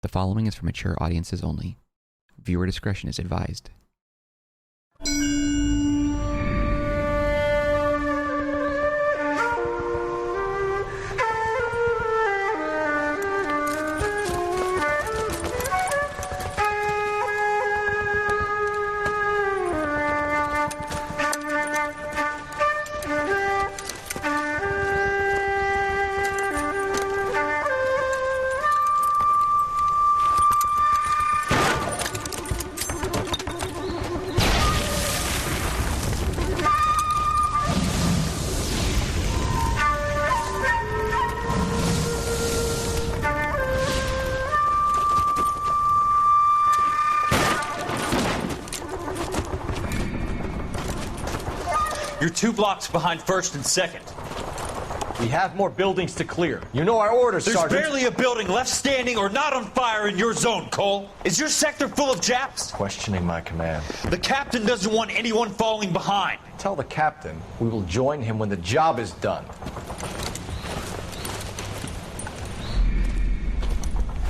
The following is for mature audiences only. Viewer discretion is advised. You're 2 blocks behind 1st and 2nd. We have more buildings to clear. You know our orders, There's Sergeant. barely a building left standing or not on fire in your zone, Cole. Is your sector full of Japs? Questioning my command. The captain doesn't want anyone falling behind. Tell the captain we will join him when the job is done.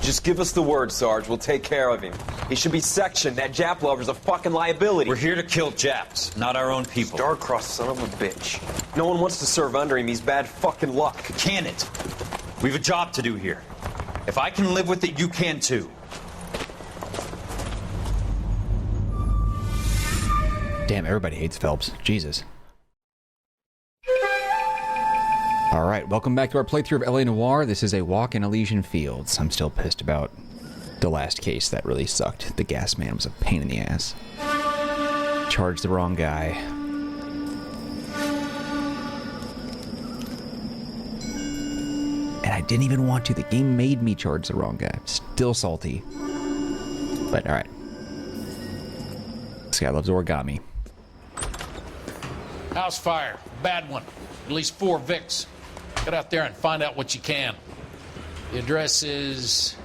Just give us the word, Sarge. We'll take care of him. He should be sectioned. That Jap lover's a fucking liability. We're here to kill Japs, not our own people. Star-crossed son of a bitch. No one wants to serve under him. He's bad fucking luck. Can it? We have a job to do here. If I can live with it, you can too. Damn, everybody hates Phelps. Jesus. Alright, welcome back to our playthrough of LA Noire. This is a walk in Elysian Fields. I'm still pissed about the last case. That really sucked. The gas man was a pain in the ass. Charged the wrong guy. And I didn't even want to. The game made me charge the wrong guy. I'm still salty. But alright. This guy loves origami. House fire. Bad one. At least 4 Vicks. Get out there and find out what you can. The address is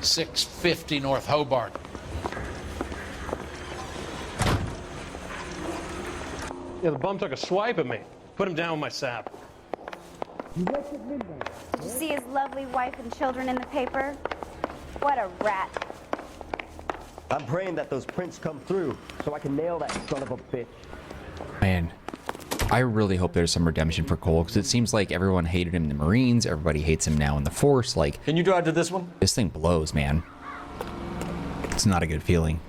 650 North Hobart. Yeah, the bum took a swipe at me. Put him down with my sap. Did you see his lovely wife and children in the paper? What a rat. I'm praying that those prints come through so I can nail that son of a bitch. Man, I really hope there's some redemption for Cole, because it seems like everyone hated him in the Marines, everybody hates him now in the Force. Like, Can you drive to this one? this thing blows, man. It's not a good feeling.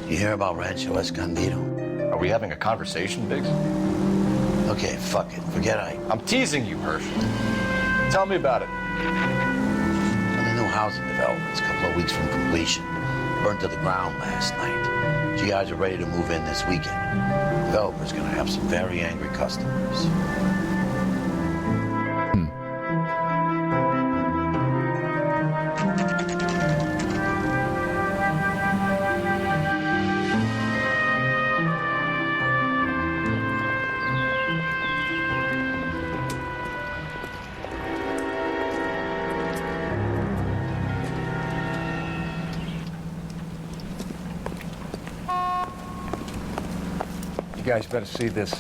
You hear about Rancho Escondido? Are we having a conversation, Biggs? Okay, fuck it. Forget I'm teasing you, Hersh. Tell me about it. On the new housing development's a couple of weeks from completion. Burned to the ground last night. GIs are ready to move in this weekend. Developer's gonna have some very angry customers. You guys better see this.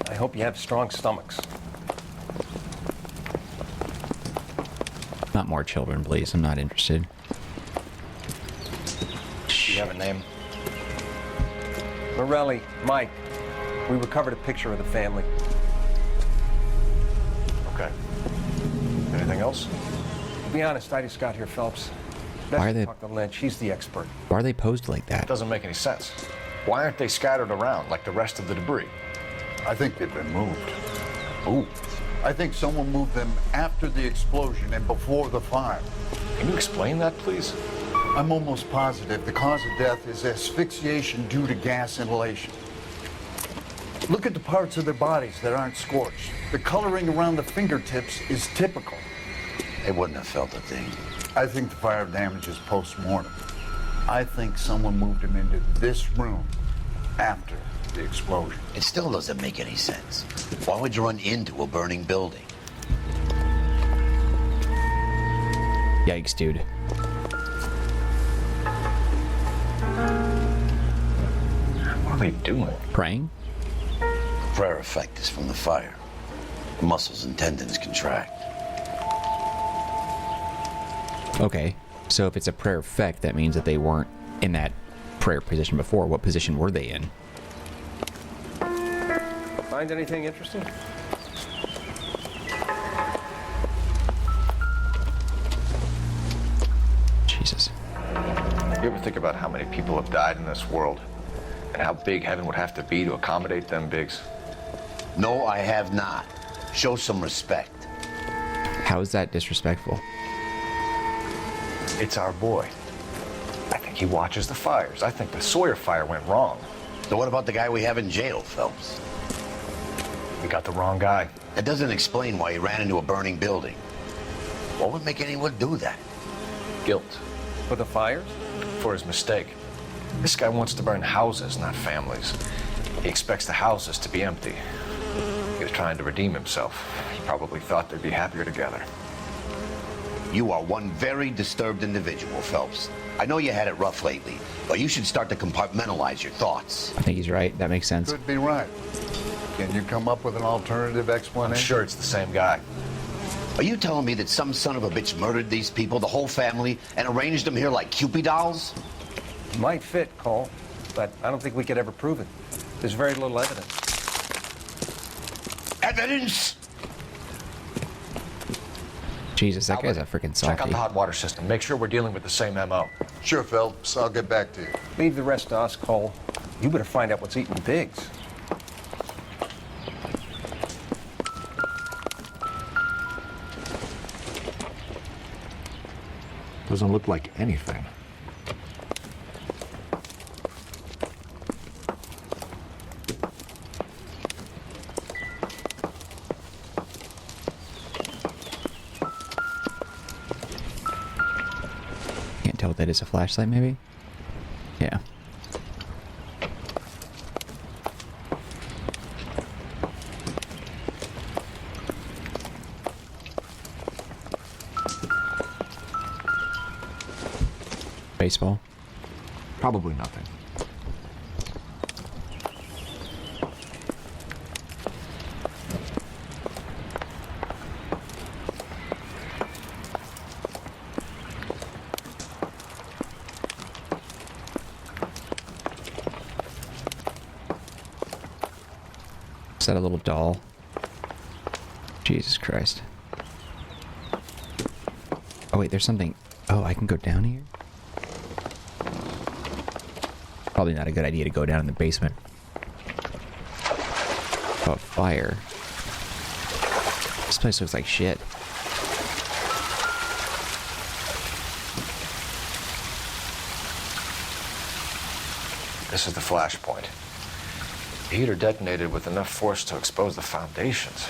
I hope you have strong stomachs. Not more children, please. I'm not interested. Do you have a name? Morelli, Mike. We recovered a picture of the family. Okay. Anything else? To be honest, I just got here, Phelps. Best Why are they- talk to Lynch. He's the expert. Why are they posed like that? Doesn't make any sense. Why aren't they scattered around like the rest of the debris? I think they've been moved. Ooh. I think someone moved them after the explosion and before the fire. Can you explain that, please? I'm almost positive the cause of death is asphyxiation due to gas inhalation. Look at the parts of their bodies that aren't scorched. The coloring around the fingertips is typical. They wouldn't have felt a thing. I think the fire damage is post-mortem. I think someone moved him into this room after the explosion. It still doesn't make any sense. Why would you run into a burning building? Yikes, dude. What are they doing? Praying? Prayer effect is from the fire. Muscles and tendons contract. Okay, so if it's a prayer effect, that means that they weren't in that prayer position before. What position were they in? Find anything interesting? Jesus. You ever think about how many people have died in this world? And how big heaven would have to be to accommodate them bigs? No, I have not. Show some respect. How is that disrespectful? It's our boy. I think he watches the fires. I think the Sawyer fire went wrong. So what about the guy we have in jail, Phelps? We got the wrong guy. That doesn't explain why he ran into a burning building. What would make anyone do that? Guilt. For the fires? For his mistake. This guy wants to burn houses, not families. He expects the houses to be empty. He was trying to redeem himself. He probably thought they'd be happier together. You are one very disturbed individual, Phelps. I know you had it rough lately, but you should start to compartmentalize your thoughts. I think he's right. That makes sense. Could be right. Can you come up with an alternative explanation? I'm sure it's the same guy. Are you telling me that some son of a bitch murdered these people, the whole family, and arranged them here like Cupid dolls? Might fit, Cole, but I don't think we could ever prove it. There's very little evidence. Evidence? Jesus, that guy's a freaking softie. Check out the hot water system. Make sure we're dealing with the same MO. Sure, Phelps. I'll get back to you. Leave the rest to us, Cole. You better find out what's eating Biggs. Doesn't look like anything. Can't tell what that is. A flashlight, maybe? Yeah. Baseball? Probably nothing. Is that a little doll? Jesus Christ. Oh wait, there's something. Oh, I can go down here? Probably not a good idea to go down in the basement. Oh, fire. This place looks like shit. This is the flashpoint. The heater detonated with enough force to expose the foundations.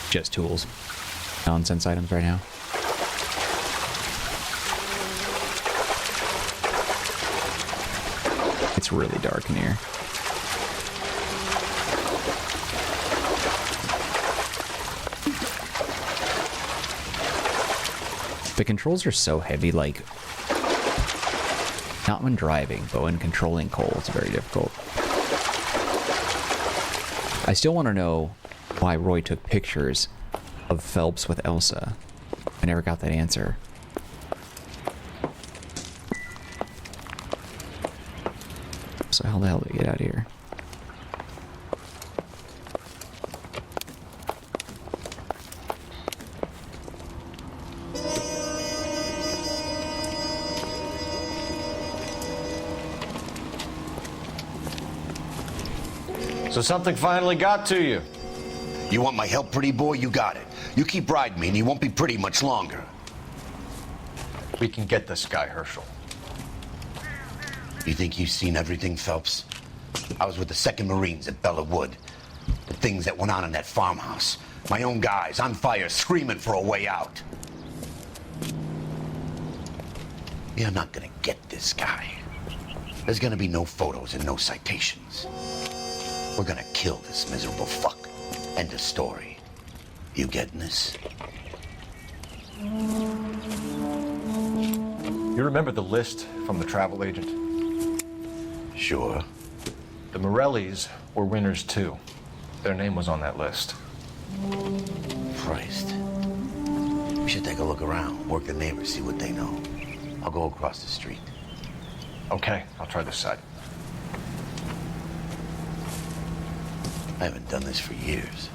Just tools. Nonsense items right now. It's really dark in here. The controls are so heavy, like, not when driving, but when controlling Cole, it's very difficult. I still want to know why Roy took pictures of Phelps with Elsa. I never got that answer. So how the hell do we get out of here? So something finally got to you. You want my help, pretty boy? You got it. You keep riding me and you won't be pretty much longer. We can get this guy, Herschel. You think you've seen everything, Phelps? I was with the 2nd Marines at Bella Wood. The things that went on in that farmhouse. My own guys on fire, screaming for a way out. You're not gonna get this guy. There's gonna be no photos and no citations. We're gonna kill this miserable fuck. End of story. You getting this? You remember the list from the travel agent? Sure. The Morellis were winners too. Their name was on that list. Christ. We should take a look around, work the neighbors, see what they know. I'll go across the street. Okay, I'll try this side. I haven't done this for years.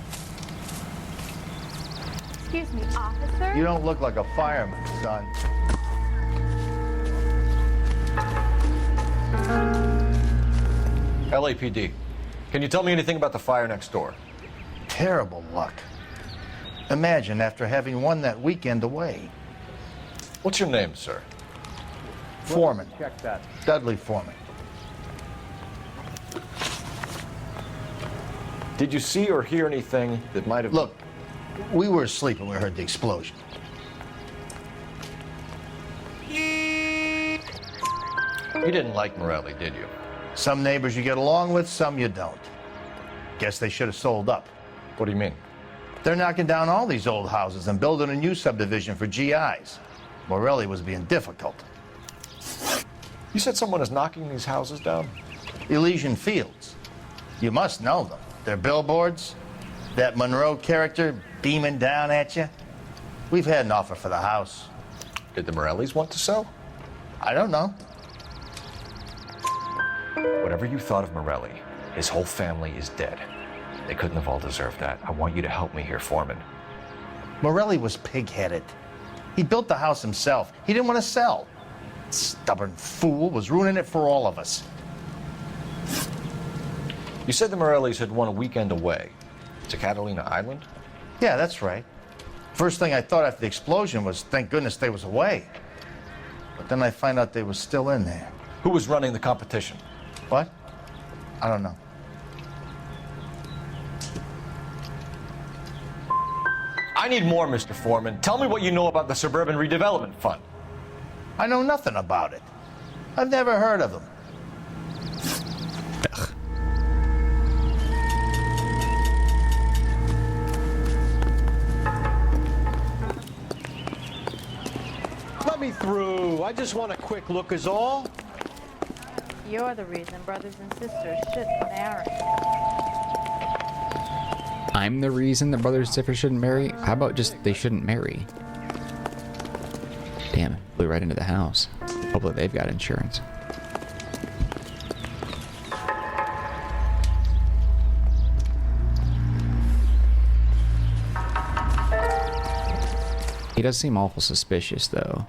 Excuse me, officer? You don't look like a fireman, son. LAPD, can you tell me anything about the fire next door? Terrible luck. Imagine after having won that weekend away. What's your name, sir? Foreman. Check that. Dudley Foreman. Did you see or hear anything that might have... Look, we were asleep when we heard the explosion. You didn't like Morelli, did you? Some neighbors you get along with, some you don't. Guess they should have sold up. What do you mean? They're knocking down all these old houses and building a new subdivision for GIs. Morelli was being difficult. You said someone is knocking these houses down? Elysian Fields. You must know them. Their billboards, that Monroe character beaming down at you. We've had an offer for the house. Did the Morellis want to sell? I don't know. Whatever you thought of Morelli, his whole family is dead. They couldn't have all deserved that. I want you to help me here, Foreman. Morelli was pig-headed. He built the house himself. He didn't want to sell. Stubborn fool was ruining it for all of us. You said the Morellis had won a weekend away to Catalina Island? Yeah, that's right. First thing I thought after the explosion was, thank goodness they was away. But then I find out they was still in there. Who was running the competition? What? I don't know. I need more, Mr. Foreman. Tell me what you know about the Suburban Redevelopment Fund. I know nothing about it. I've never heard of them. Ugh. Let me through. I just want a quick look is all. You're the reason brothers and sisters shouldn't marry. I'm the reason the brothers and sisters shouldn't marry? How about just they shouldn't marry? Damn it, blew right into the house. Hopefully they've got insurance. He does seem awful suspicious, though.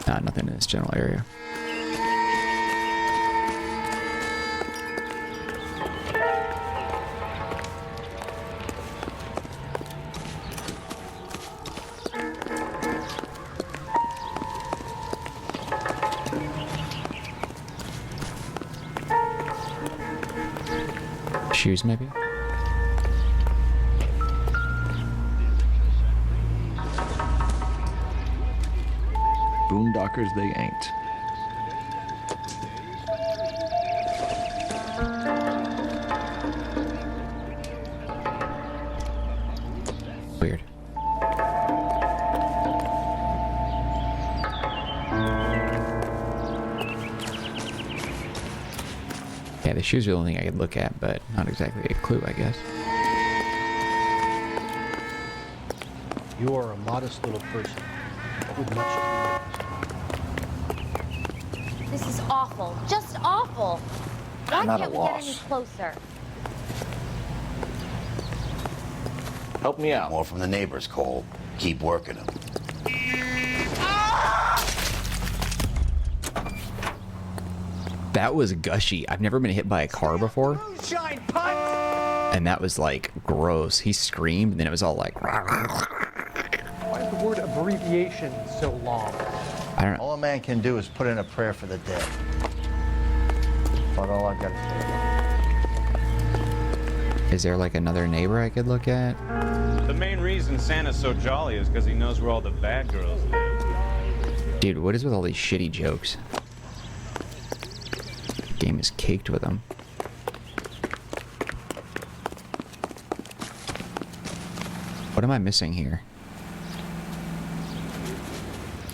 Nah, nothing in this general area. Shoes, maybe? Boondockers they ain't. Weird. Yeah, the shoes are the only thing I could look at, but not exactly a clue, I guess. You are a modest little person with much. This is awful. Just awful. Why I'm at a can't we get any loss. closer? Help me out. More from the neighbors, Cole. Keep working them. That was gushy. I've never been hit by a car before. And that was like gross. He screamed and then it was all like... Why is the word abbreviation so long? I don't know. All a man can do is put in a prayer for the dead. That's all I got to say. Is there like another neighbor I could look at? The main reason Santa's so jolly is because he knows where all the bad girls live. Dude, what is with all these shitty jokes? The game is caked with them. What am I missing here?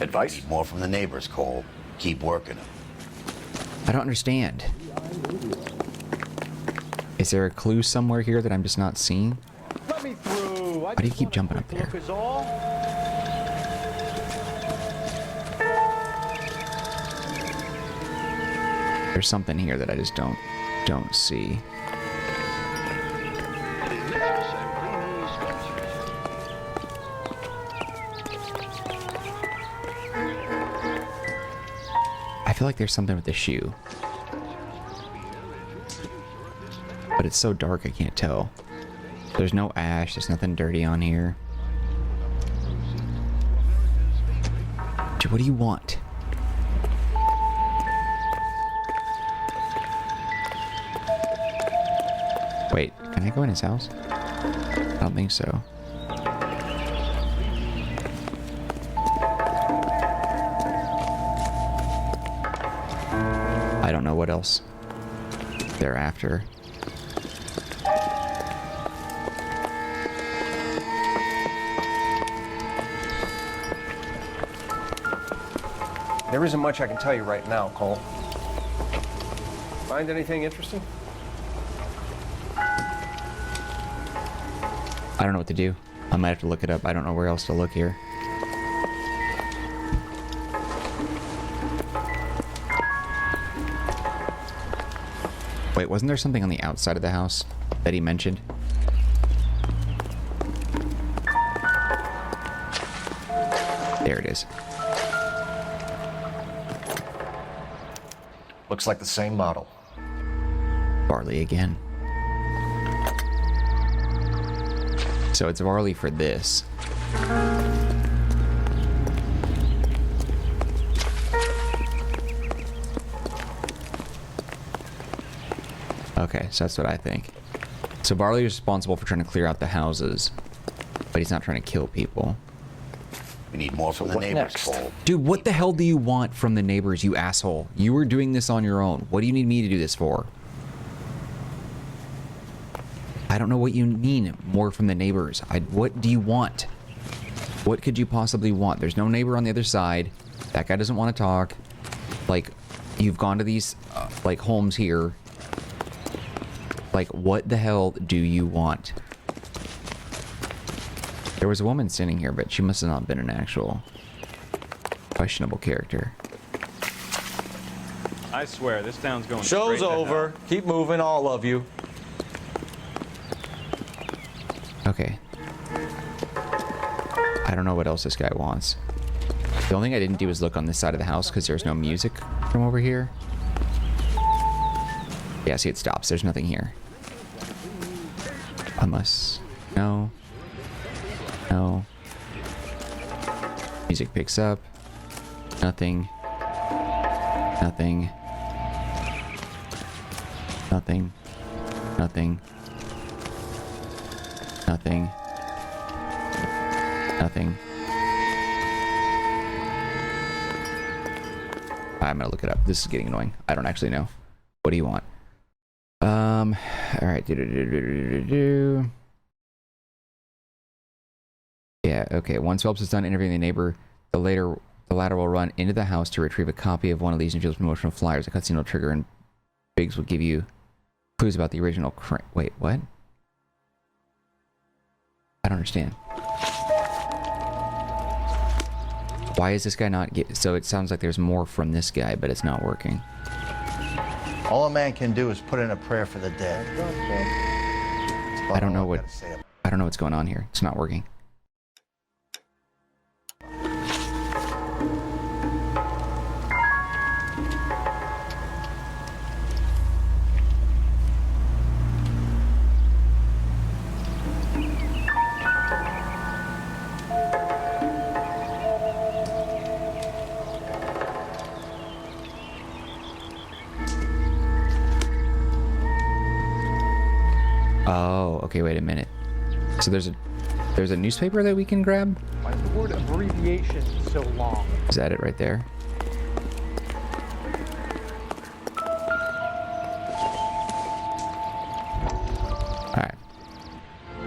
Advice? Need more from the neighbors, Cole. Keep working them. I don't understand. Is there a clue somewhere here that I'm just not seeing? Let me through. Why do you keep jumping up there? There's something here that I just don't see. I feel like there's something with the shoe. But it's so dark I can't tell. There's no ash, there's nothing dirty on here. Dude, what do you want? Wait, can I go in his house? I don't think so. I don't know what else they're after. There isn't much I can tell you right now, Cole. Find anything interesting? I don't know what to do. I might have to look it up. I don't know where else to look here. Wait, wasn't there something on the outside of the house that he mentioned? There it is. Looks like the same model. Barley again. So it's barley for this. Okay, so that's what I think. So Barley is responsible for trying to clear out the houses, but he's not trying to kill people. We need more from the neighbors, Cole. Dude, what the hell do you want from the neighbors, you asshole? You were doing this on your own. What do you need me to do this for? I don't know what you mean, more from the neighbors. What do you want? What could you possibly want? There's no neighbor on the other side. That guy doesn't want to talk. Like, you've gone to these, like, homes here. Like, what the hell do you want? There was a woman standing here, but she must have not been an actual questionable character. I swear, this town's going Show's straight to over. hell. Keep moving, all of you. Okay. I don't know what else this guy wants. The only thing I didn't do was look on this side of the house because there's no music from over here. Yeah, see, it stops. There's nothing here. Unless... No. No. Music picks up. Nothing. Nothing. Nothing. Nothing. Nothing. Nothing. I'm gonna look it up. This is getting annoying. I don't actually know. What do you want? Alright. Yeah, okay. Once Phelps is done interviewing the neighbor, the latter will run into the house to retrieve a copy of one of these Field's promotional flyers. A cutscene will trigger and Biggs will give you clues about the original Wait, what? I don't understand. Why is this guy not so it sounds like there's more from this guy, but it's not working. All a man can do is put in a prayer for the dead. I don't know what's going on here. It's not working. Oh. Okay, wait a minute. So there's a newspaper that we can grab? Why is the word abbreviation so long? Is that it right there? Alright.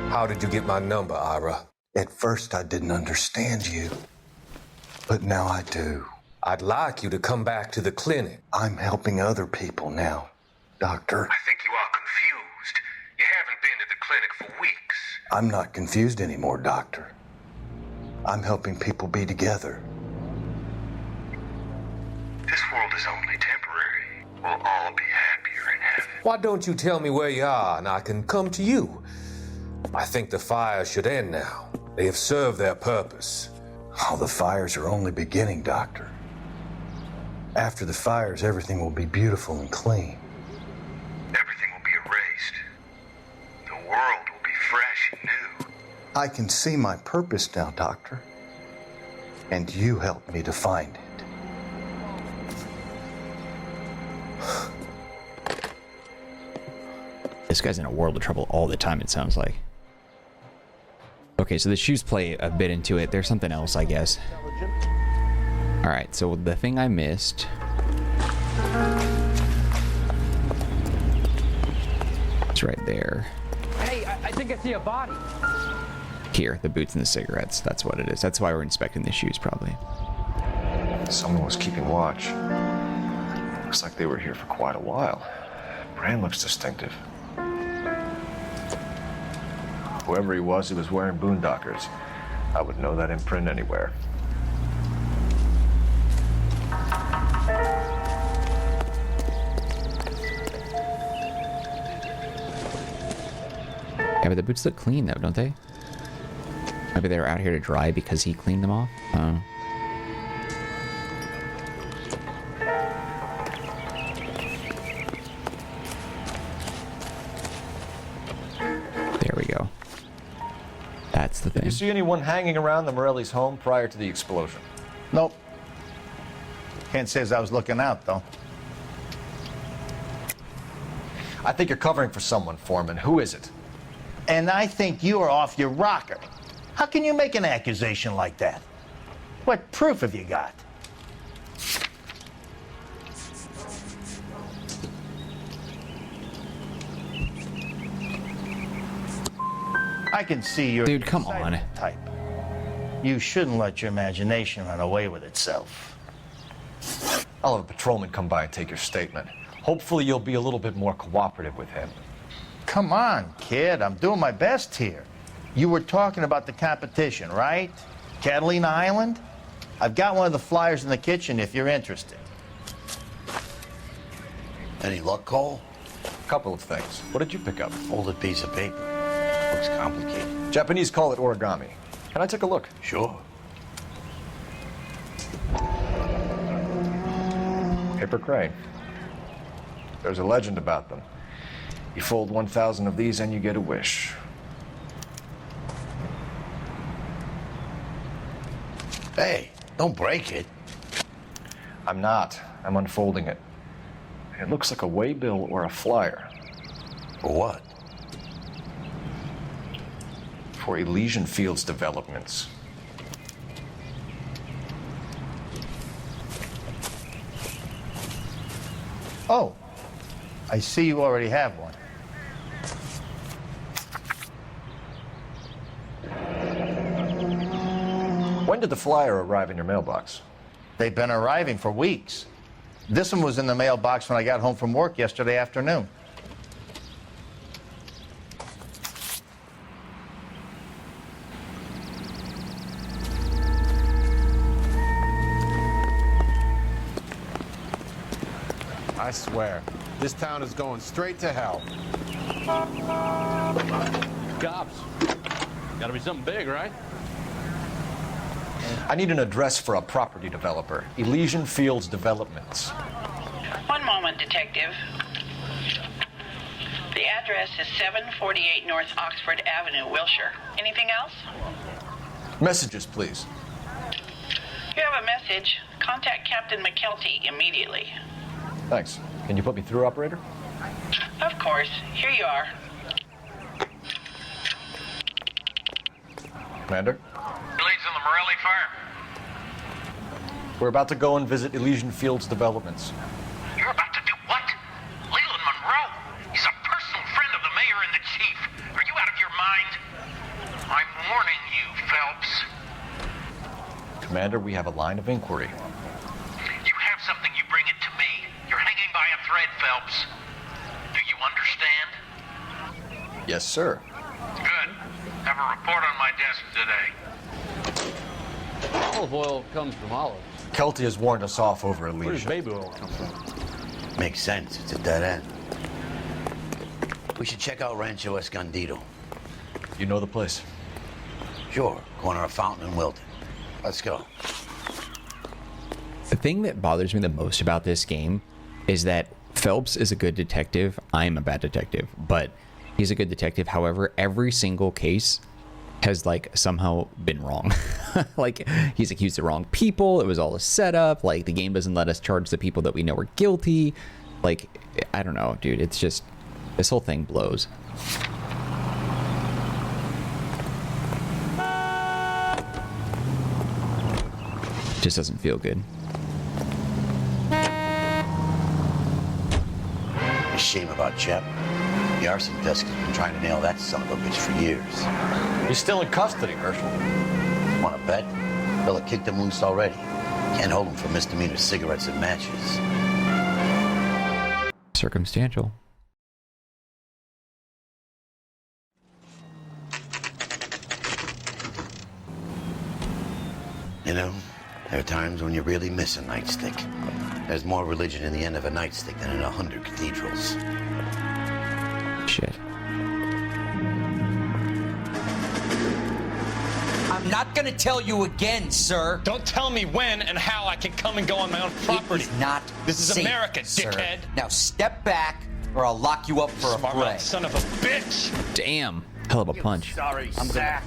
How did you get my number, Ira? At first I didn't understand you, but now I do. I'd like you to come back to the clinic. I'm helping other people now, Doctor. I think you are confused. You haven't been to the clinic for weeks. I'm not confused anymore, Doctor. I'm helping people be together. This world is only temporary. We'll all be happier in heaven. Why don't you tell me where you are and I can come to you? I think the fires should end now. They have served their purpose. Oh, the fires are only beginning, Doctor. After the fires, everything will be beautiful and clean. Everything will be erased. The world will be fresh and new. I can see my purpose now, Doctor. And you helped me to find it. This guy's in a world of trouble all the time, it sounds like. Okay, so the shoes play a bit into it. There's something else, I guess. Alright, so the thing I missed... it's right there. Hey, I think I see a body. Here, the boots and the cigarettes. That's what it is. That's why we're inspecting the shoes, probably. Someone was keeping watch. Looks like they were here for quite a while. Brand looks distinctive. Whoever he was wearing boondockers. I would know that imprint anywhere. Yeah, but the boots look clean, though, don't they? Maybe they were out here to dry because he cleaned them off? Oh. There we go. That's the thing. Did you see anyone hanging around the Morelli's home prior to the explosion? Nope. Can't say as I was looking out, though. I think you're covering for someone, Foreman. Who is it? And I think you are off your rocker. How can you make an accusation like that? What proof have you got? I can see you're Dude, come on. Type. You shouldn't let your imagination run away with itself. I'll have a patrolman come by and take your statement. Hopefully you'll be a little bit more cooperative with him. Come on, kid. I'm doing my best here. You were talking about the competition, right? Catalina Island? I've got one of the flyers in the kitchen if you're interested. Any luck, Cole? A couple of things. What did you pick up? Folded piece of paper. Looks complicated. Japanese call it origami. Can I take a look? Sure. Paper crane. There's a legend about them. You fold 1,000 of these and you get a wish. Hey, don't break it. I'm not. I'm unfolding it. It looks like a waybill or a flyer. For what? For Elysian Fields developments. Oh, I see you already have one. When did the flyer arrive in your mailbox? They've been arriving for weeks. This one was in the mailbox when I got home from work yesterday afternoon. I swear, this town is going straight to hell. Cops. Gotta be something big, right? I need an address for a property developer. Elysian Fields Developments. One moment, Detective. The address is 748 North Oxford Avenue, Wilshire. Anything else? Messages, please. You have a message. Contact Captain McKelty immediately. Thanks. Can you put me through, operator? Of course. Here you are. Commander? Who leads on the Morelli fire? We're about to go and visit Elysian Fields developments. You're about to do what? Leland Monroe? He's a personal friend of the mayor and the chief. Are you out of your mind? I'm warning you, Phelps. Commander, we have a line of inquiry. You have something, you bring it to me. You're hanging by a thread, Phelps. Do you understand? Yes, sir. Good. Have a report on my desk today. Olive oil comes from olives. Kelty has warned us off over Where does Elysian. baby oil come from? Makes sense. It's a dead end. We should check out Rancho Escondido. You know the place? Sure. Corner of Fountain and Wilton. Let's go. The thing that bothers me the most about this game is that Phelps is a good detective. I'm a bad detective, but he's a good detective. However, every single case has like somehow been wrong. Like he's accused the wrong people. It was all a setup. Like the game doesn't let us charge the people that we know are guilty. Like, I don't know, dude. It's just, this whole thing blows. Just doesn't feel good. A shame about Chep. The arson desk has been trying to nail that son of a bitch for years. He's still in custody, Herschel. Want to bet? Fella kicked him loose already. Can't hold him for misdemeanor cigarettes and matches. Circumstantial. You know, there are times when you really miss a nightstick. There's more religion in the end of a nightstick than in 100 cathedrals. Shit. I'm not gonna tell you again, sir. Don't tell me when and how I can come and go on my own property. It is not This is safe, America, sir. dickhead. Now step back, or I'll lock you up for a Smart fray. mouth son of a bitch. Damn. Hell of a punch. Sorry, sack.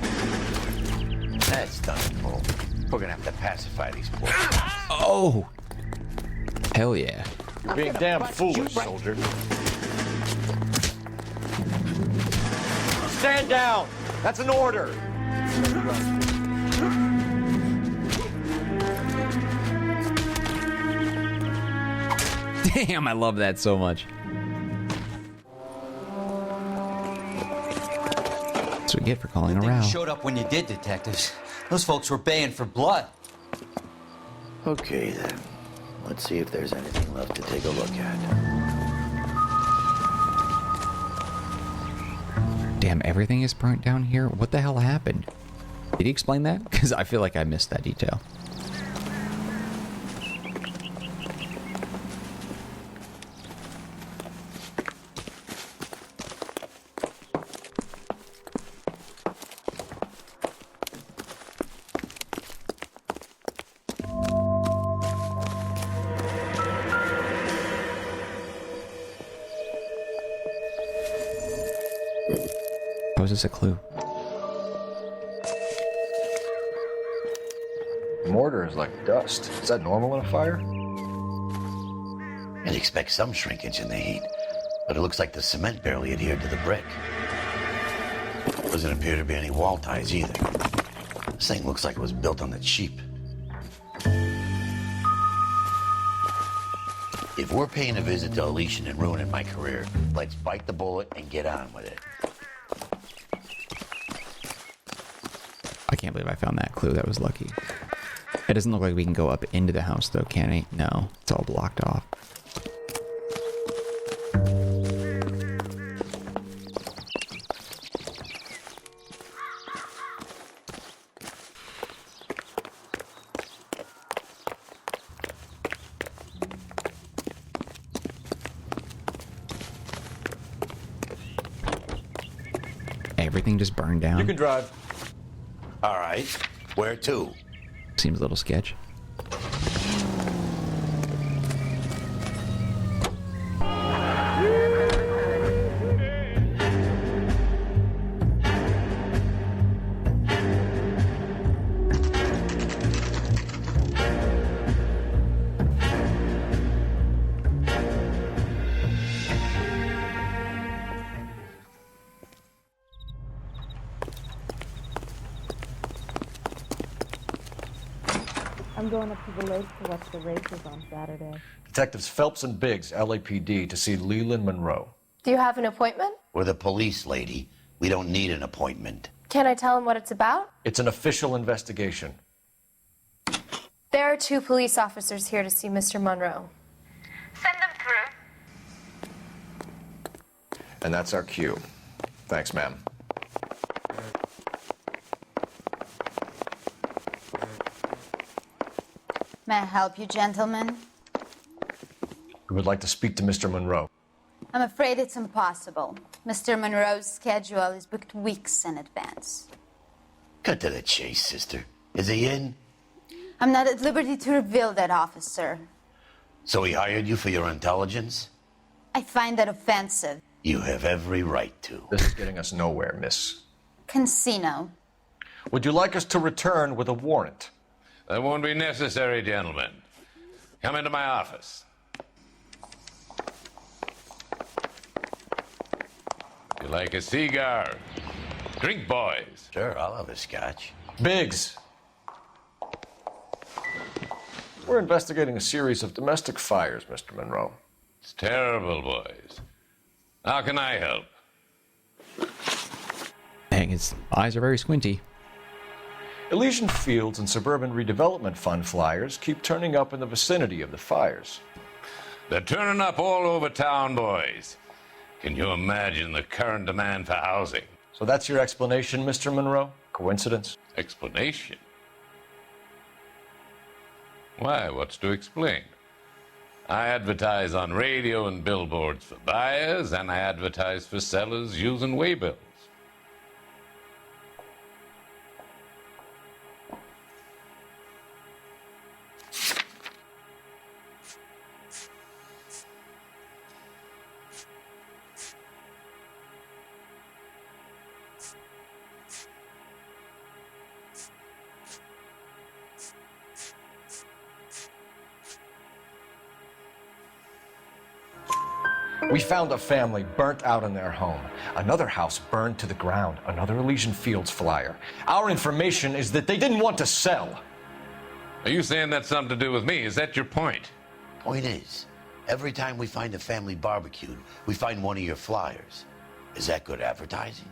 That's done, Cole. We're gonna have to pacify these boys. Oh. Hell yeah. You're being damn foolish, soldier. Stand down! That's an order! Damn, I love that so much. That's what we get for calling a row. You showed up when you did, detectives. Those folks were baying for blood. Okay, then. Let's see if there's anything left to take a look at. Damn, everything is burnt down here? What the hell happened? Did he explain that? Because I feel like I missed that detail. How is this a clue? Mortar is like dust. Is that normal in a fire? You'd expect some shrinkage in the heat, but it looks like the cement barely adhered to the brick. Doesn't appear to be any wall ties either. This thing looks like it was built on the cheap. If we're paying a visit to Elysian and ruining my career, let's bite the bullet and get on with it. I can't believe I found that clue. That was lucky. It doesn't look like we can go up into the house though, can it? No, it's all blocked off. Everything just burned down. You can drive. All right. Where to? Seems a little sketch. I'm going up to the lake to watch the races on Saturday. Detectives Phelps and Biggs, LAPD, to see Leland Monroe. Do you have an appointment? We're the police, lady. We don't need an appointment. Can I tell him what it's about? It's an official investigation. There are 2 police officers here to see Mr. Monroe. Send them through. And that's our cue. Thanks, ma'am. May I help you, gentlemen? We would like to speak to Mr. Monroe. I'm afraid it's impossible. Mr. Monroe's schedule is booked weeks in advance. Cut to the chase, sister. Is he in? I'm not at liberty to reveal that, officer. So he hired you for your intelligence? I find that offensive. You have every right to. This is getting us nowhere, miss. Casino. Would you like us to return with a warrant? That won't be necessary, gentlemen. Come into my office. You like a cigar? Drink, boys. Sure, I'll have a scotch. Biggs. We're investigating a series of domestic fires, Mr. Monroe. It's terrible, boys. How can I help? Dang, his eyes are very squinty. Elysian Fields and Suburban Redevelopment Fund flyers keep turning up in the vicinity of the fires. They're turning up all over town, boys. Can you imagine the current demand for housing? So that's your explanation, Mr. Monroe? Coincidence? Explanation? Why, what's to explain? I advertise on radio and billboards for buyers, and I advertise for sellers using waybills. We found a family burnt out in their home. Another house burned to the ground. Another Elysian Fields flyer. Our information is that they didn't want to sell. Are you saying that's something to do with me? Is that your point? Point is, every time we find a family barbecued, we find one of your flyers. Is that good advertising?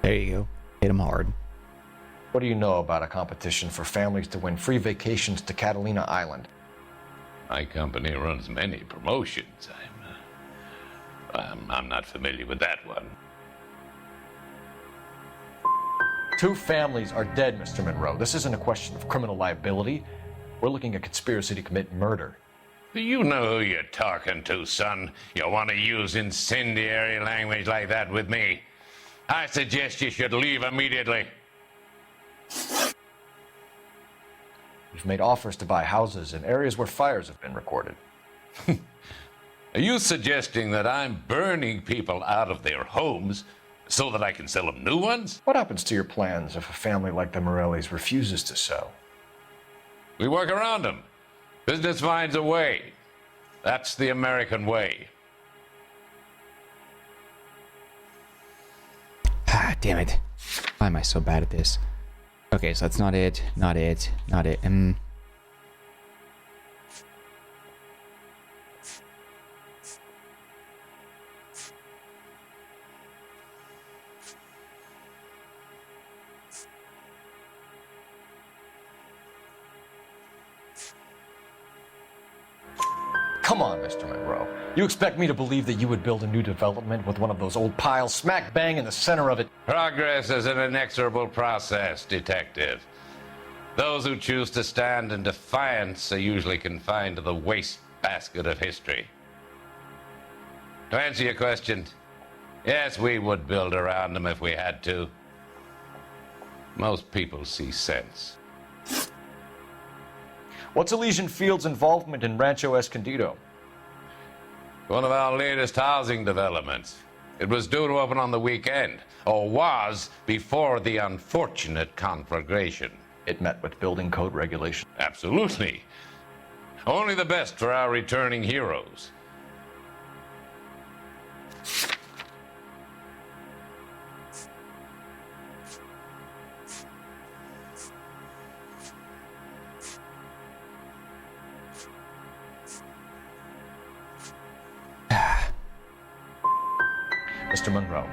There you go. Hit him hard. What do you know about a competition for families to win free vacations to Catalina Island? My company runs many promotions. I'm not familiar with that one. 2 families are dead, Mr. Monroe. This isn't a question of criminal liability. We're looking at conspiracy to commit murder. Do you know who you're talking to, son? You want to use incendiary language like that with me? I suggest you should leave immediately. We've made offers to buy houses in areas where fires have been recorded. Are you suggesting that I'm burning people out of their homes so that I can sell them new ones? What happens to your plans if a family like the Morellis refuses to sell? We work around them. Business finds a way. That's the American way. Ah, damn it. Why am I so bad at this? Okay, so that's not it. Not it. Not it. Come on, Mr. Monroe. You expect me to believe that you would build a new development with one of those old piles smack bang in the center of it? Progress is an inexorable process, detective. Those who choose to stand in defiance are usually confined to the wastebasket of history. To answer your question, yes, we would build around them if we had to. Most people see sense. What's Elysian Fields' involvement in Rancho Escondido? One of our latest housing developments. It was due to open on the weekend, or was before the unfortunate conflagration. It met with building code regulation. Absolutely. Only the best for our returning heroes. Mr. Monroe,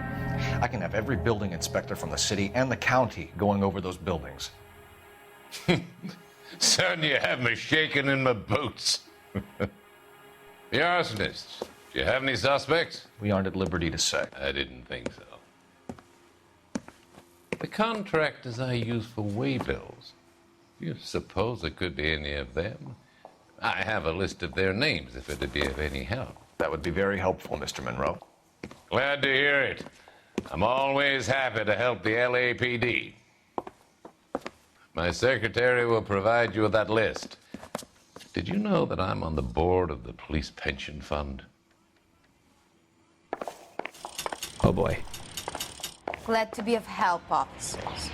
I can have every building inspector from the city and the county going over those buildings. Son, you have me shaking in my boots. The arsonists, do you have any suspects? We aren't at liberty to say. I didn't think so. The contractors I use for waybills, do you suppose it could be any of them? I have a list of their names if it'd be of any help. That would be very helpful, Mr. Monroe. Glad to hear it. I'm always happy to help the LAPD. My secretary will provide you with that list. Did you know that I'm on the board of the police pension fund? Oh boy. Glad to be of help, officers.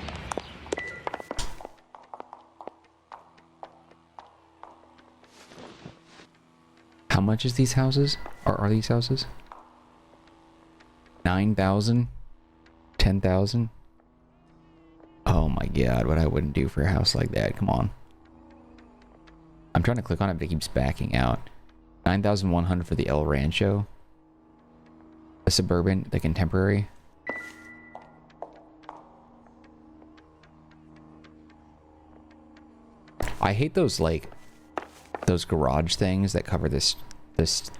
How much is these houses? Or are these houses? 9,000? 10,000? Oh my god, what I wouldn't do for a house like that. Come on. I'm trying to click on it, but it keeps backing out. 9,100 for the El Rancho. The suburban, the contemporary. I hate those, like, those garage things that cover this,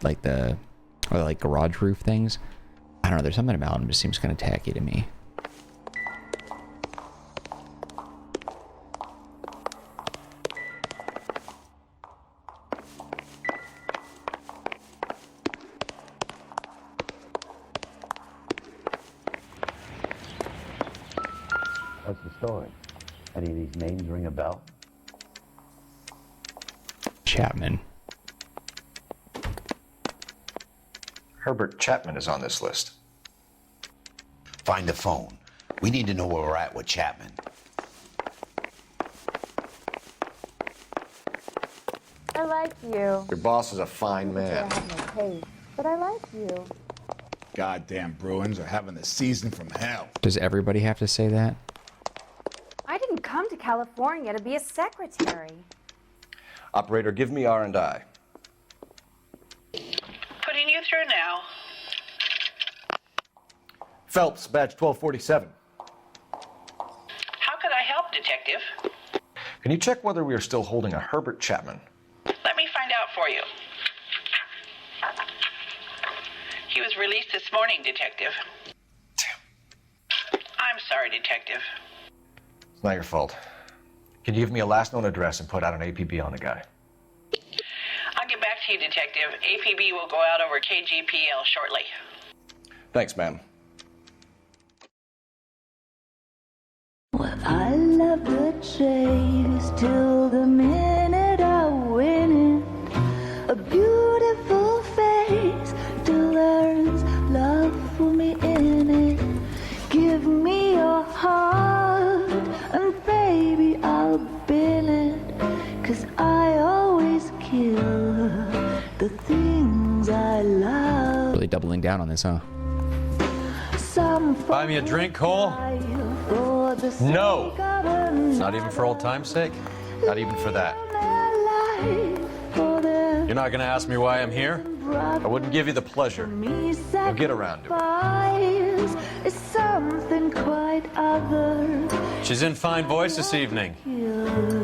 like, the, or like garage roof things. I don't know, there's something about them that just seems kind of tacky to me. What's the story? Any of these names ring a bell? Chapman. Herbert Chapman is on this list. Find the phone. We need to know where we're at with Chapman. I like you. Your boss is a fine man. I have no taste, but I like you. Goddamn Bruins are having the season from hell. Does everybody have to say that? I didn't come to California to be a secretary. Operator, give me R&I. Putting you through now. Phelps, badge 1247. How could I help, Detective? Can you check whether we are still holding a Herbert Chapman? Let me find out for you. He was released this morning, Detective. Damn. I'm sorry, Detective. It's not your fault. Can you give me a last known address and put out an APB on the guy? I'll get back to you, Detective. APB will go out over KGPL shortly. Thanks, ma'am. Well, I love the chase till the minute I win it. A beautiful face till there's love for me in it. Give me your heart and baby I'll bill it. 'Cause I always kill the things I love. Really doubling down on this, huh? Buy me a drink, Cole? No! Not even for old time's sake? Not even for that. You're not gonna ask me why I'm here? I wouldn't give you the pleasure. We'll get around to it. Is something quite other. She's in fine voice this evening.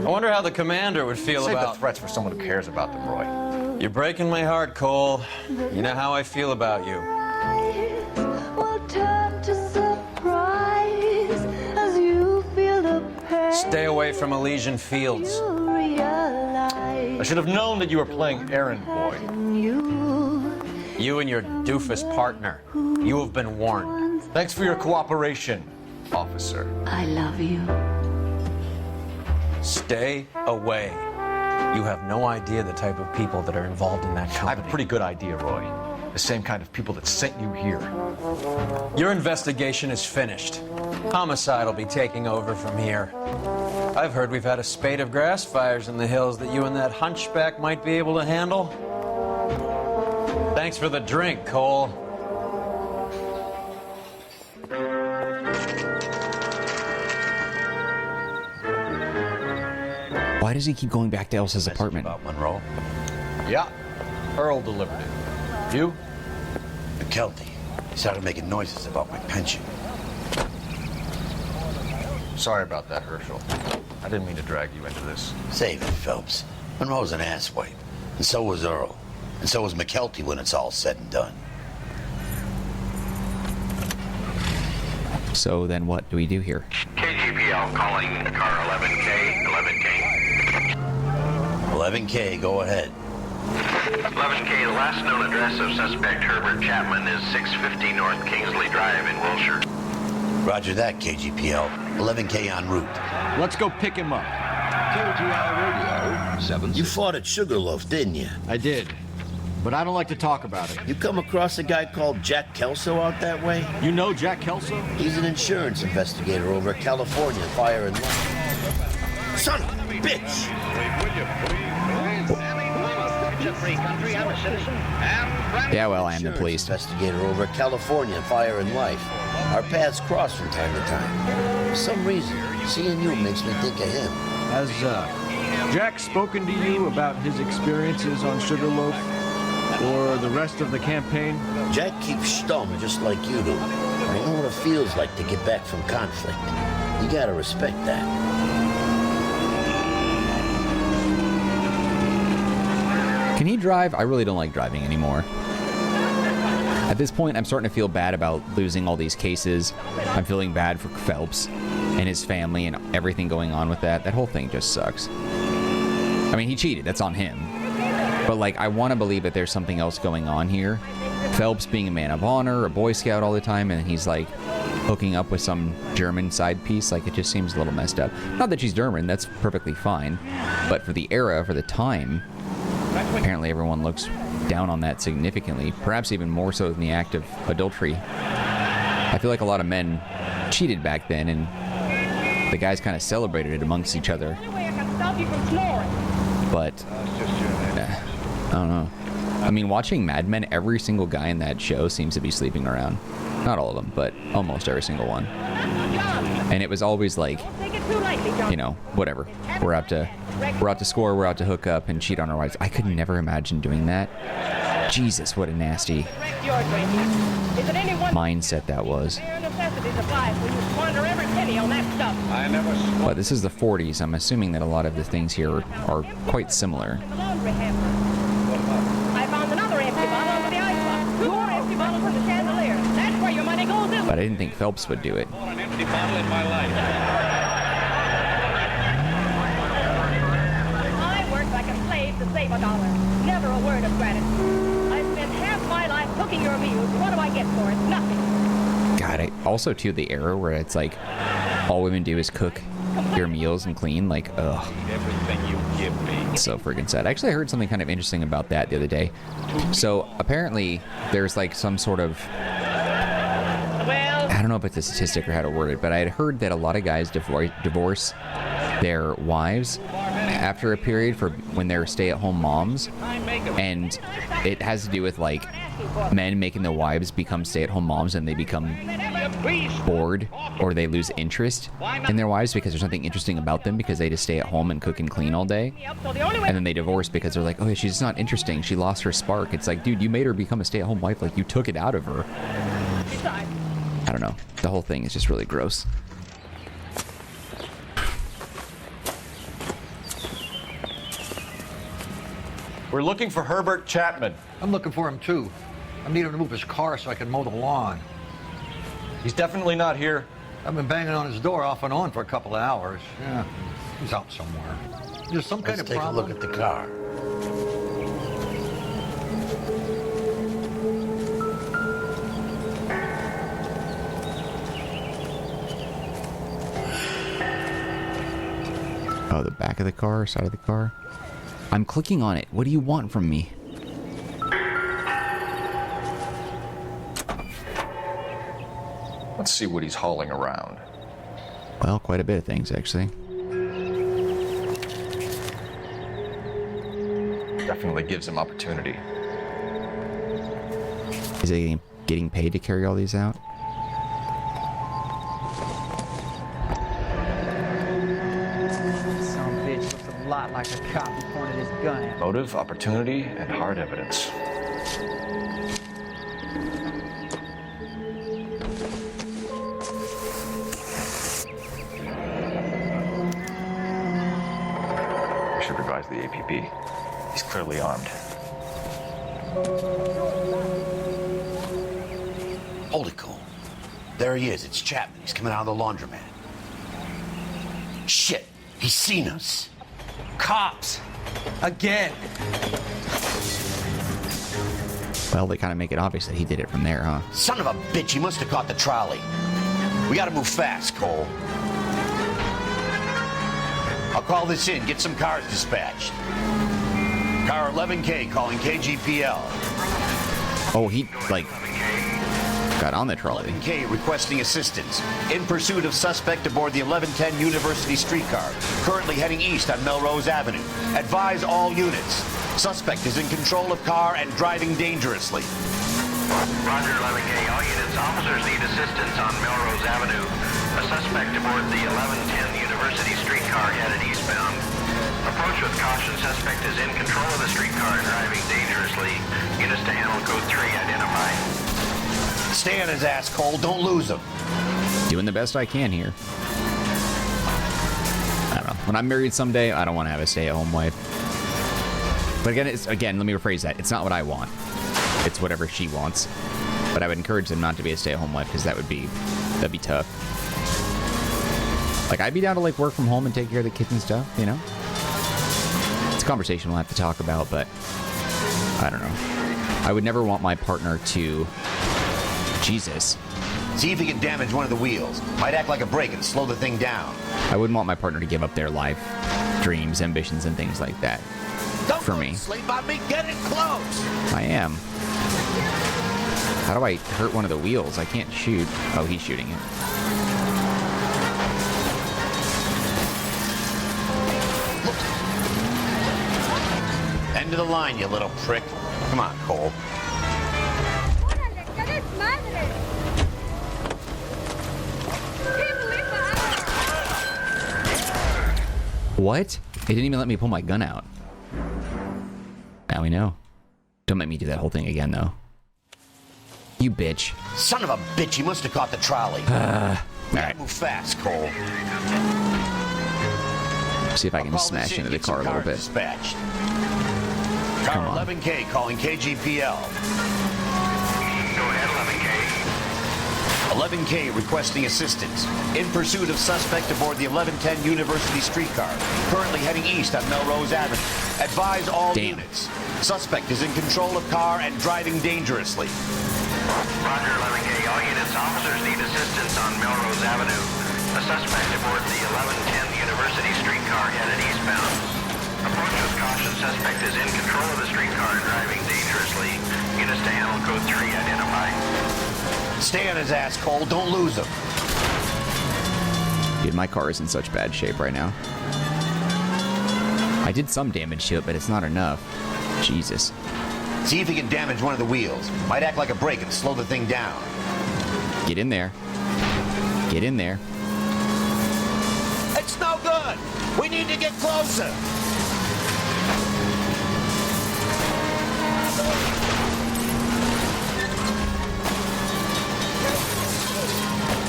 I wonder how the commander would feel Save about... the threats for someone who cares about them, Roy. You're breaking my heart, Cole. You know how I feel about you. Will turn to surprise as you feel the pain. Stay away from Elysian Fields. I should have known that you were playing errand boy. You and your doofus partner. You have been warned. Thanks for your cooperation, officer. I love you. Stay away. You have no idea the type of people that are involved in that company. I have a pretty good idea, Roy. The same kind of people that sent you here. Your investigation is finished. Homicide will be taking over from here. I've heard we've had a spate of grass fires in the hills that you and that hunchback might be able to handle. Thanks for the drink, Cole. Why does he keep going back to Elsa's apartment? About Monroe. Yeah, Earl delivered it. You? McKelty. He started making noises about my pension. Sorry about that, Herschel. I didn't mean to drag you into this. Save it, Phelps. Monroe's an asswipe. And so was Earl. And so was McKelty when it's all said and done. So then what do we do here? KGPL calling car 11K, 11K. 11K, go ahead. 11K, the last known address of suspect Herbert Chapman is 650 North Kingsley Drive in Wilshire. Roger that, KGPL. 11K en route. Let's go pick him up. KGI Radio 7. You fought at Sugarloaf, didn't you? I did. But I don't like to talk about it. You come across a guy called Jack Kelso out that way? You know Jack Kelso? He's an insurance investigator over at California Fire and Life. Son of a bitch! Yeah, well, I am the police. Investigator over at California Fire and Life. Our paths cross from time to time. For some reason, seeing you makes me think of him. Has Jack spoken to you about his experiences on Sugarloaf or the rest of the campaign? Jack keeps stum just like you do. I know what it feels like to get back from conflict. You gotta respect that. Can he drive? I really don't like driving anymore. At this point, I'm starting to feel bad about losing all these cases. I'm feeling bad for Phelps and his family and everything going on with that. That whole thing just sucks. I mean, he cheated. That's on him. But, like, I want to believe that there's something else going on here. Phelps being a man of honor, a Boy Scout all the time, and he's, like, hooking up with some German side piece. Like, it just seems a little messed up. Not that she's German. That's perfectly fine. But for the era, for the time, apparently everyone looks down on that significantly, perhaps even more so than the act of adultery. I feel like a lot of men cheated back then, and the guys kind of celebrated it amongst each other. But, I don't know. I mean, watching Mad Men, every single guy in that show seems to be sleeping around. Not all of them, but almost every single one. And it was always like, you know, whatever. We're out to score, we're out to hook up and cheat on our wives. I could never imagine doing that. Jesus, what a nasty mindset that was. But this is the 40s. I'm assuming that a lot of the things here are quite similar. I found another empty bottle under the icebox. 2 more empty bottles in the chandelier. That's where your money goes, isn't it? But I didn't think Phelps would do it. An empty bottle in my life. I worked like a slave to save $1. Never a word of gratitude. I spent half my life cooking your meals. What do I get for it? Nothing. God, also too the era where it's like all women do is cook your meals and clean. Like, ugh. Everything you give me. It's so freaking sad. Actually, I heard something kind of interesting about that the other day. So apparently there's like some sort of, I don't know if it's a statistic or how to word it, but I had heard that a lot of guys divorce their wives after a period for when they're stay-at-home moms, and it has to do with like men making their wives become stay-at-home moms, and they become bored or they lose interest in their wives because there's nothing interesting about them because they just stay at home and cook and clean all day, and then they divorce because they're like, oh, she's just not interesting, she lost her spark. It's like, dude, you made her become a stay-at-home wife, like you took it out of her. I don't know, the whole thing is just really gross. We're looking for Herbert Chapman. I'm looking for him too. I need him to move his car so I can mow the lawn. He's definitely not here. I've been banging on his door off and on for a couple of hours. Yeah, he's out somewhere. There's some kind of problem. Let's take a look at the car. Oh, the back of the car, side of the car. I'm clicking on it. What do you want from me? Let's see what he's hauling around. Well, quite a bit of things, actually. Definitely gives him opportunity. Is he getting paid to carry all these out? Some bitch looks a lot like a cop who pointed his gun at. Motive, opportunity, and hard evidence. APB. He's clearly armed. Hold it, Cole. There he is. It's Chapman. He's coming out of the laundromat. Shit. He's seen us. Cops! Again! Well, they kind of make it obvious that he did it from there, huh? Son of a bitch, he must have caught the trolley. We gotta move fast, Cole. I'll call this in. Get some cars dispatched. Car 11K calling KGPL. Oh, he, like, got on the trolley. 11K requesting assistance. In pursuit of suspect aboard the 1110 University streetcar. Currently heading east on Melrose Avenue. Advise all units. Suspect is in control of car and driving dangerously. Roger, 11K. All units, officers need assistance on Melrose Avenue. A suspect aboard the 1110 University streetcar headed eastbound. Approach with caution. Suspect is in control of the streetcar and driving dangerously. Units to handle code 3 identified. Stay on his ass, Cole. Don't lose him. Doing the best I can here. I don't know. When I'm married someday, I don't want to have a stay-at-home wife. But again, let me rephrase that. It's not what I want. It's whatever she wants. But I would encourage them not to be a stay-at-home wife because that'd be tough. Like, I'd be down to, like, work from home and take care of the kids and stuff, you know? It's a conversation we'll have to talk about, but I don't know. I would never want my partner to... Jesus. See if he can damage one of the wheels. Might act like a brake and slow the thing down. I wouldn't want my partner to give up their life, dreams, ambitions, and things like that. Don't for me. Sleep on me. Get it close. I am. How do I hurt one of the wheels? I can't shoot. Oh, he's shooting it. End of the line, you little prick. Come on, Cole. What? They didn't even let me pull my gun out. Now we know. Don't make me do that whole thing again, though. You bitch. Son of a bitch, he must have caught the trolley. Alright. Move fast, Cole. See if I can smash into the car a little bit. Dispatched. Car 11K calling KGPL. Go ahead, 11K. 11K requesting assistance. In pursuit of suspect aboard the 1110 University streetcar. Currently heading east on Melrose Avenue. Advise all units. Suspect is in control of car and driving dangerously. Roger, 11K. All units, officers need assistance on Melrose Avenue. A suspect aboard the 1110 University streetcar headed eastbound. Approach with caution. Suspect is in control of the streetcar and driving dangerously. Units to handle code 3 identified. Stay on his ass, Cole. Don't lose him. Dude, my car is in such bad shape right now. I did some damage to it, but it's not enough. Jesus. See if he can damage one of the wheels. Might act like a brake and slow the thing down. Get in there. Get in there. It's no good. We need to get closer.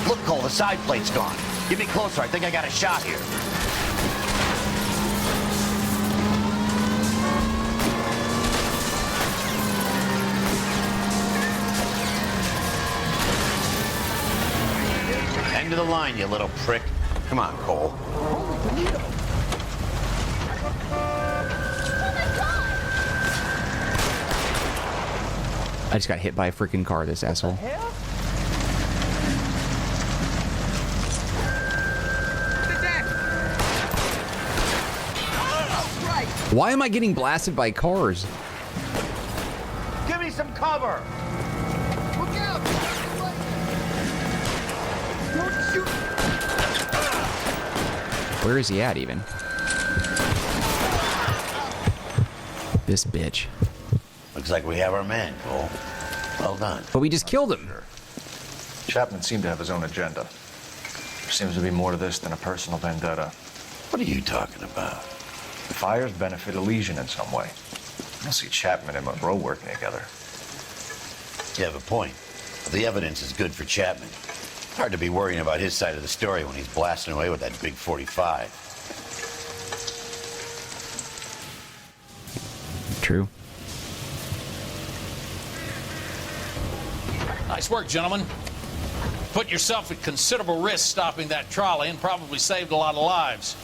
Look, Cole, the side plate's gone. Get me closer. I think I got a shot here. End of the line, you little prick. Come on, Cole. I just got hit by a freaking car, this asshole. Why am I getting blasted by cars? Give me some cover. Look out! Don't shoot! Where is he at, even? This bitch. Looks like we have our man, Cole. Well done. But we just killed him. Chapman seemed to have his own agenda. There seems to be more to this than a personal vendetta. What are you talking about? The fires benefit Elysian in some way. I don't see Chapman and Monroe working together. You have a point. But the evidence is good for Chapman. Hard to be worrying about his side of the story when he's blasting away with that big 45. True. Nice work, gentlemen. Put yourself at considerable risk stopping that trolley and probably saved a lot of lives.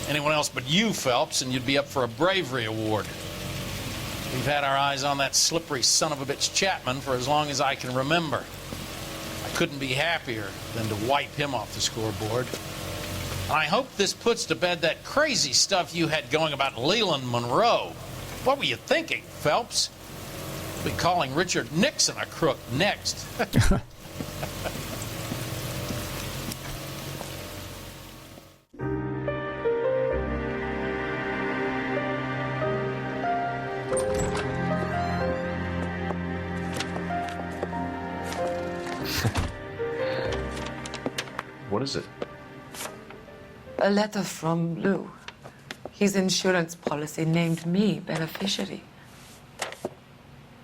Anyone else but you, Phelps, and you'd be up for a bravery award. We've had our eyes on that slippery son of a bitch Chapman for as long as I can remember. I couldn't be happier than to wipe him off the scoreboard. And I hope this puts to bed that crazy stuff you had going about Leland Monroe. What were you thinking, Phelps? We'll be calling Richard Nixon a crook next. What is it? A letter from Lou. His insurance policy named me beneficiary.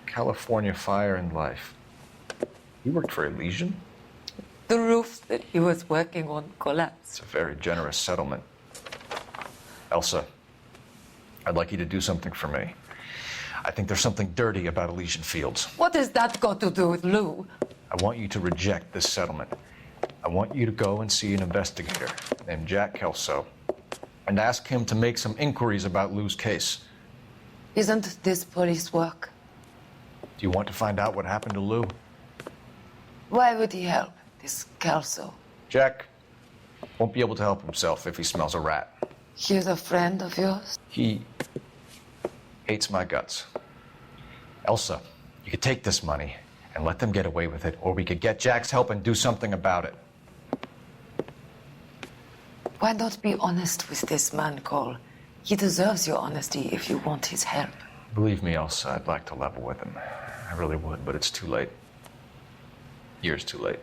California Fire and Life. You worked for Elysian? The roof that he was working on collapsed. It's a very generous settlement. Elsa, I'd like you to do something for me. I think there's something dirty about Elysian Fields. What has that got to do with Lou? I want you to reject this settlement. I want you to go and see an investigator named Jack Kelso and ask him to make some inquiries about Lou's case. Isn't this police work? Do you want to find out what happened to Lou? Why would he help, this Kelso? Jack won't be able to help himself if he smells a rat. He's a friend of yours? He hates my guts. Elsa, you could take this money and let them get away with it, or we could get Jack's help and do something about it. Why not be honest with this man, Cole? He deserves your honesty if you want his help. Believe me, Elsa, I'd like to level with him. I really would, but it's too late. Years too late.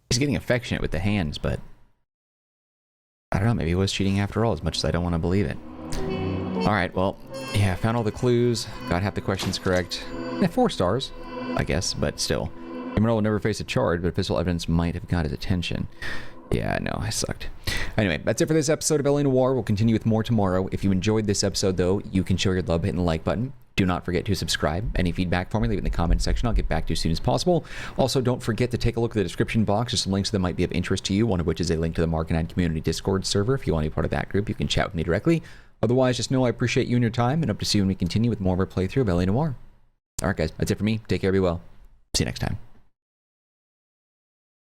He's getting affectionate with the hands, but I don't know, maybe he was cheating after all, as much as I don't want to believe it. Alright, well, yeah, found all the clues, got half the questions correct. 4 stars, I guess, but still. Criminal will never face a charge, but physical evidence might have got his attention. Yeah, no, I sucked. Anyway, that's it for this episode of LA Noire. We'll continue with more tomorrow. If you enjoyed this episode, though, you can show your love by hitting the like button. Do not forget to subscribe. Any feedback for me, leave it in the comment section. I'll get back to you as soon as possible. Also, don't forget to take a look at the description box. There's some links that might be of interest to you, one of which is a link to the Marcanine community Discord server. If you want to be part of that group, you can chat with me directly. Otherwise, just know I appreciate you and your time, and hope to see you when we continue with more of our playthrough of LA Noire. Alright, guys, that's it for me. Take care, be well. See you next time.